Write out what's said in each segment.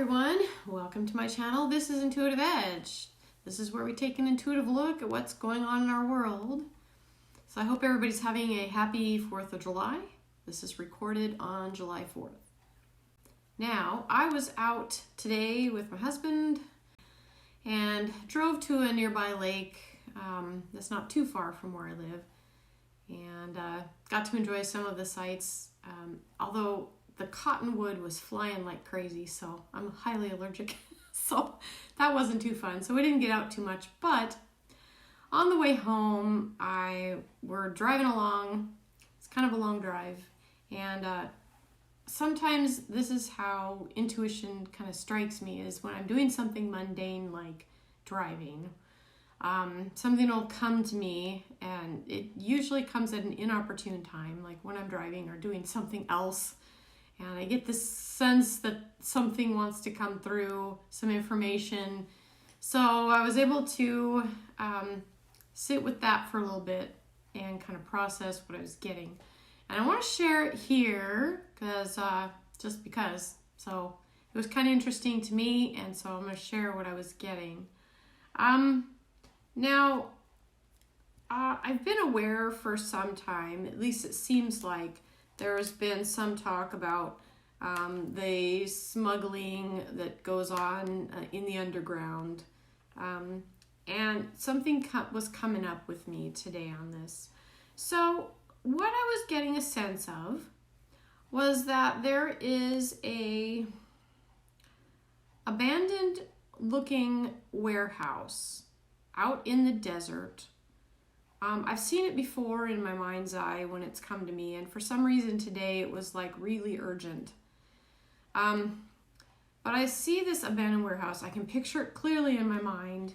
everyone, welcome to my channel. This is Intuitive Edge. This is where we take an intuitive look at what's going on in our world. So I hope everybody's having a happy 4th of July. This is recorded on July 4th. Now, I was out today with my husband and drove to a nearby lake that's not too far from where I live, and got to enjoy some of the sights, although the cottonwood was flying like crazy, so I'm highly allergic. So that wasn't too fun. So we didn't get out too much, but on the way home, we're driving along. It's kind of a long drive, and sometimes this is how intuition kind of strikes me, is when I'm doing something mundane like driving. Something will come to me, and it usually comes at an inopportune time, like when I'm driving or doing something else. And I get this sense that something wants to come through, some information. So I was able to sit with that for a little bit and kind of process what I was getting. And I want to share it here just because. So it was kind of interesting to me, and so I'm going to share what I was getting. Now, I've been aware for some time, at least it seems like, there's been some talk about the smuggling that goes on in the underground. And something was coming up with me today on this. So what I was getting a sense of was that there is a abandoned looking warehouse out in the desert. I've seen it before in my mind's eye when it's come to me, and for some reason today it was like really urgent. But I see this abandoned warehouse. I can picture it clearly in my mind.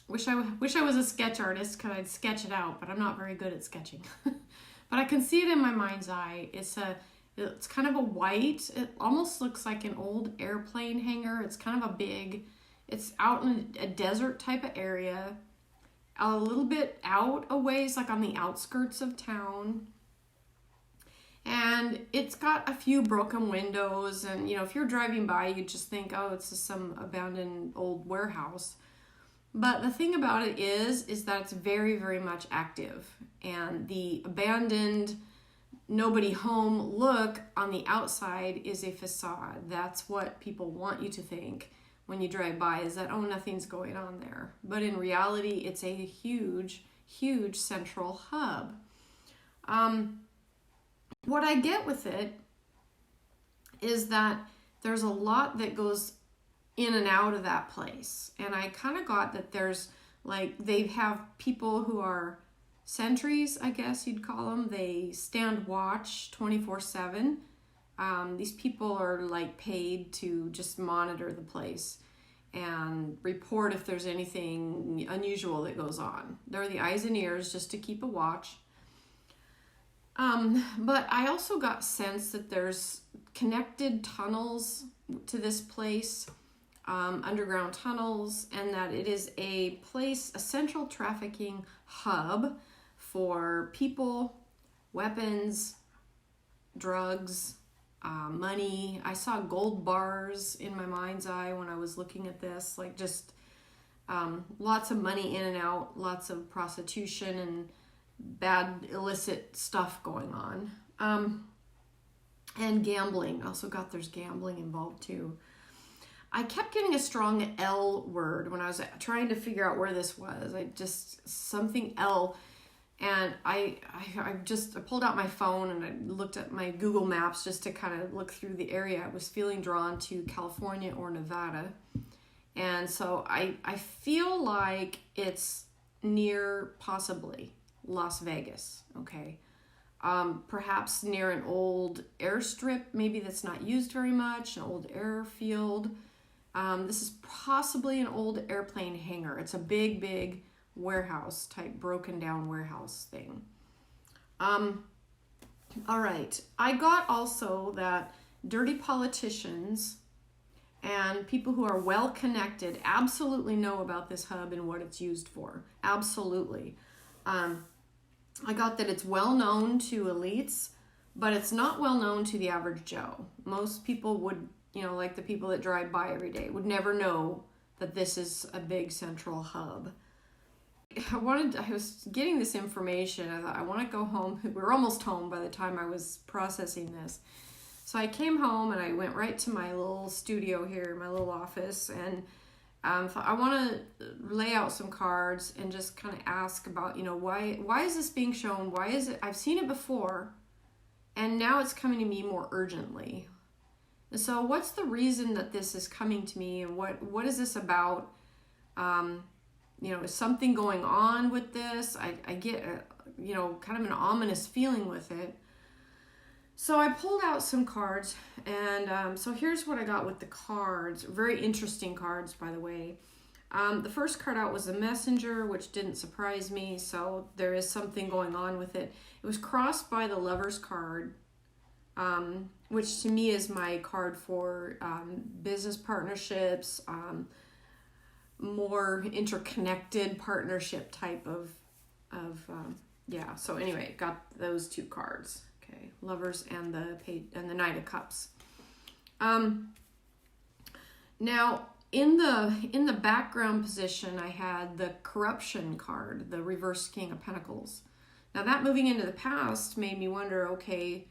Wish I was a sketch artist, because I'd sketch it out, but I'm not very good at sketching. But I can see it in my mind's eye. It's kind of a white, it almost looks like an old airplane hangar. It's kind of it's out in a desert type of area, a little bit out a ways, like on the outskirts of town. And it's got a few broken windows, and if you're driving by, you just think, oh, it's just some abandoned old warehouse. But the thing about it is that it's very, very much active. And the abandoned, nobody home look on the outside is a facade. That's what people want you to think when you drive by, is that, oh, nothing's going on there. But in reality, it's a huge, huge central hub. What I get with it is that there's a lot that goes in and out of that place. And I kind of got that there's they have people who are sentries, I guess you'd call them. They stand watch 24/7. These people are paid to just monitor the place and report if there's anything unusual that goes on. They're the eyes and ears just to keep a watch. But I also got sense that there's connected tunnels to this place, underground tunnels, and that it is a central trafficking hub for people, weapons, drugs, money. I saw gold bars in my mind's eye when I was looking at this, lots of money in and out, lots of prostitution and bad illicit stuff going on. And gambling. Also got there's gambling involved too. I kept getting a strong L word when I was trying to figure out where this was. Something L. And I pulled out my phone and I looked at my Google Maps just to kind of look through the area. I was feeling drawn to California or Nevada. And so I feel like it's near possibly Las Vegas, okay? Perhaps near an old airstrip, maybe that's not used very much, an old airfield. This is possibly an old airplane hangar. It's a big, big warehouse type, broken down warehouse thing. All right. I got also that dirty politicians and people who are well connected absolutely know about this hub and what it's used for. Absolutely. I got that it's well known to elites, but it's not well known to the average Joe. Most people would like the people that drive by every day would never know that this is a big central hub. I was getting this information. I thought, I want to go home. We were almost home by the time I was processing this. So I came home and I went right to my little studio here, my little office, and I want to lay out some cards and just kind of ask about, why is this being shown? Why is it? I've seen it before, and now it's coming to me more urgently. And so what's the reason that this is coming to me, and what is this about? Is something going on with this? I get, kind of an ominous feeling with it. So I pulled out some cards, and so here's what I got with the cards. Very interesting cards, by the way. The first card out was the Messenger, which didn't surprise me, so there is something going on with it. It was crossed by the Lover's card, which to me is my card for business partnerships, more interconnected partnership type of so anyway, got those two cards. Okay, Lovers and the Knight of Cups. Now in the background position, I had the Corruption card, the reverse King of Pentacles. Now that moving into the past made me wonder, okay,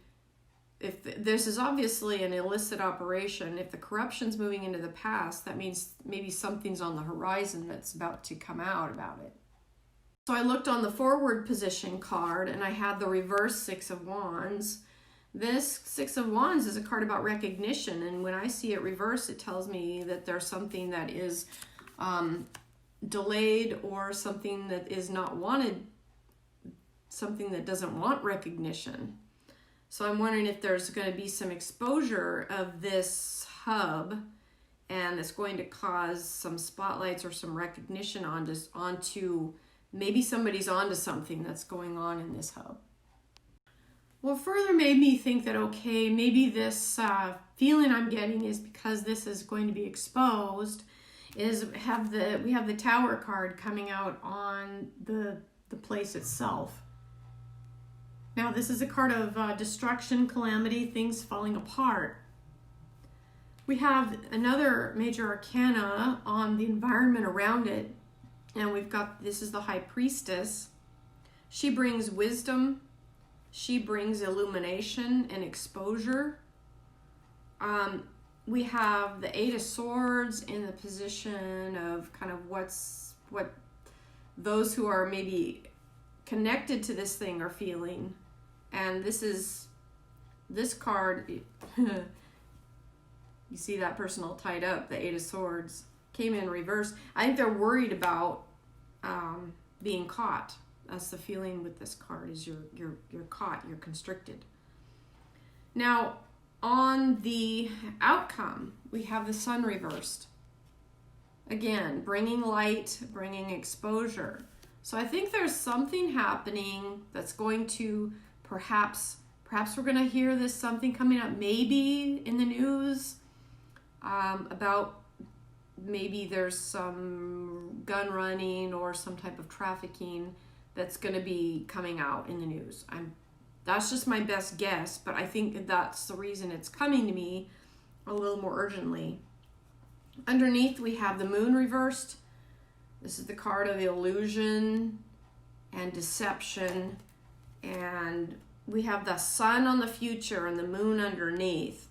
if this is obviously an illicit operation, if the corruption's moving into the past, that means maybe something's on the horizon that's about to come out about it. So I looked on the forward position card, and I had the reverse Six of Wands. This Six of Wands is a card about recognition, and when I see it reversed, it tells me that there's something that is delayed, or something that is not wanted, something that doesn't want recognition. So I'm wondering if there's going to be some exposure of this hub, and it's going to cause some spotlights or some recognition onto maybe somebody's onto something that's going on in this hub. Well, further made me think that, okay, maybe this feeling I'm getting is because this is going to be exposed. We have the Tower card coming out on the place itself. Now, this is a card of destruction, calamity, things falling apart. We have another major arcana on the environment around it, and this is the High Priestess. She brings wisdom. She brings illumination and exposure. We have the Eight of Swords in the position of kind of what those who are maybe connected to this thing are feeling. And this card, you see that person all tied up, the Eight of Swords, came in reverse. I think they're worried about being caught. That's the feeling with this card, is you're caught, you're constricted. Now, on the outcome, we have the Sun reversed. Again, bringing light, bringing exposure. So I think there's something happening that's going to perhaps we're going to hear this, something coming up maybe in the news about maybe there's some gun running or some type of trafficking that's going to be coming out in the news. That's just my best guess, but I think that's the reason it's coming to me a little more urgently. Underneath, we have the Moon reversed. This is the card of illusion and deception, and we have the Sun on the future and the Moon underneath.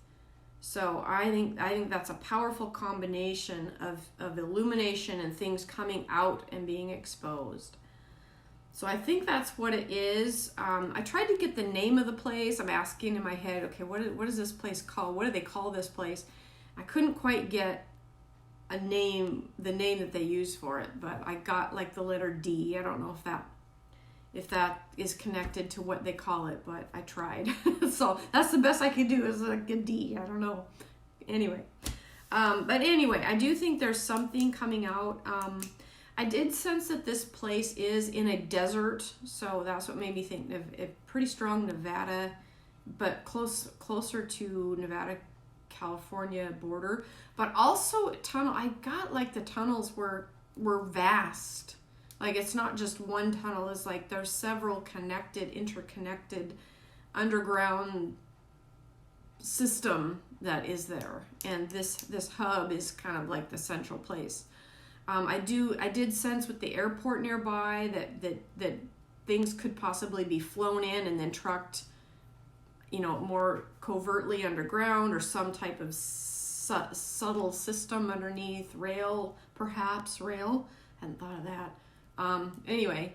So I think that's a powerful combination of illumination and things coming out and being exposed. So I think that's what it is. I tried to get the name of the place. I'm asking in my head, okay, what is this place called? What do they call this place? I couldn't quite get the name that they use for it, but I got like the letter D. I don't know if that is connected to what they call it, but I tried. So that's the best I could do, is like a D. I don't know. Anyway. But anyway, I do think there's something coming out. I did sense that this place is in a desert, so that's what made me think of a pretty strong Nevada, but closer to Nevada, California border. But also tunnel. I got like the tunnels were vast. Like it's not just one tunnel. It's like there's several interconnected underground system that is there, and this hub is kind of like the central place. I did sense with the airport nearby that things could possibly be flown in and then trucked, more covertly underground, or some type of subtle system underneath, rail. Hadn't thought of that. Anyway,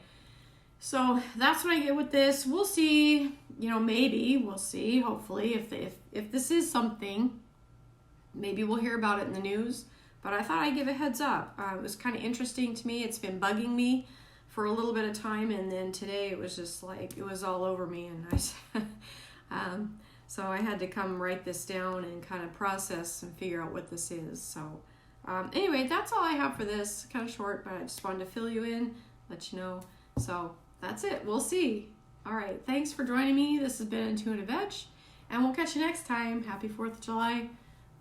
so that's what I get with this. We'll see, maybe we'll see, hopefully, if this is something, maybe we'll hear about it in the news. But I thought I'd give a heads up. It was kind of interesting to me. It's been bugging me for a little bit of time, and then today it was just like, it was all over me, and so I had to come write this down and kind of process and figure out what this is. So anyway, that's all I have for this. Kind of short, but I just wanted to fill you in, let you know. So that's it. We'll see. All right. Thanks for joining me. This has been Intuitive Edge, and we'll catch you next time. Happy 4th of July.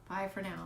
Bye for now.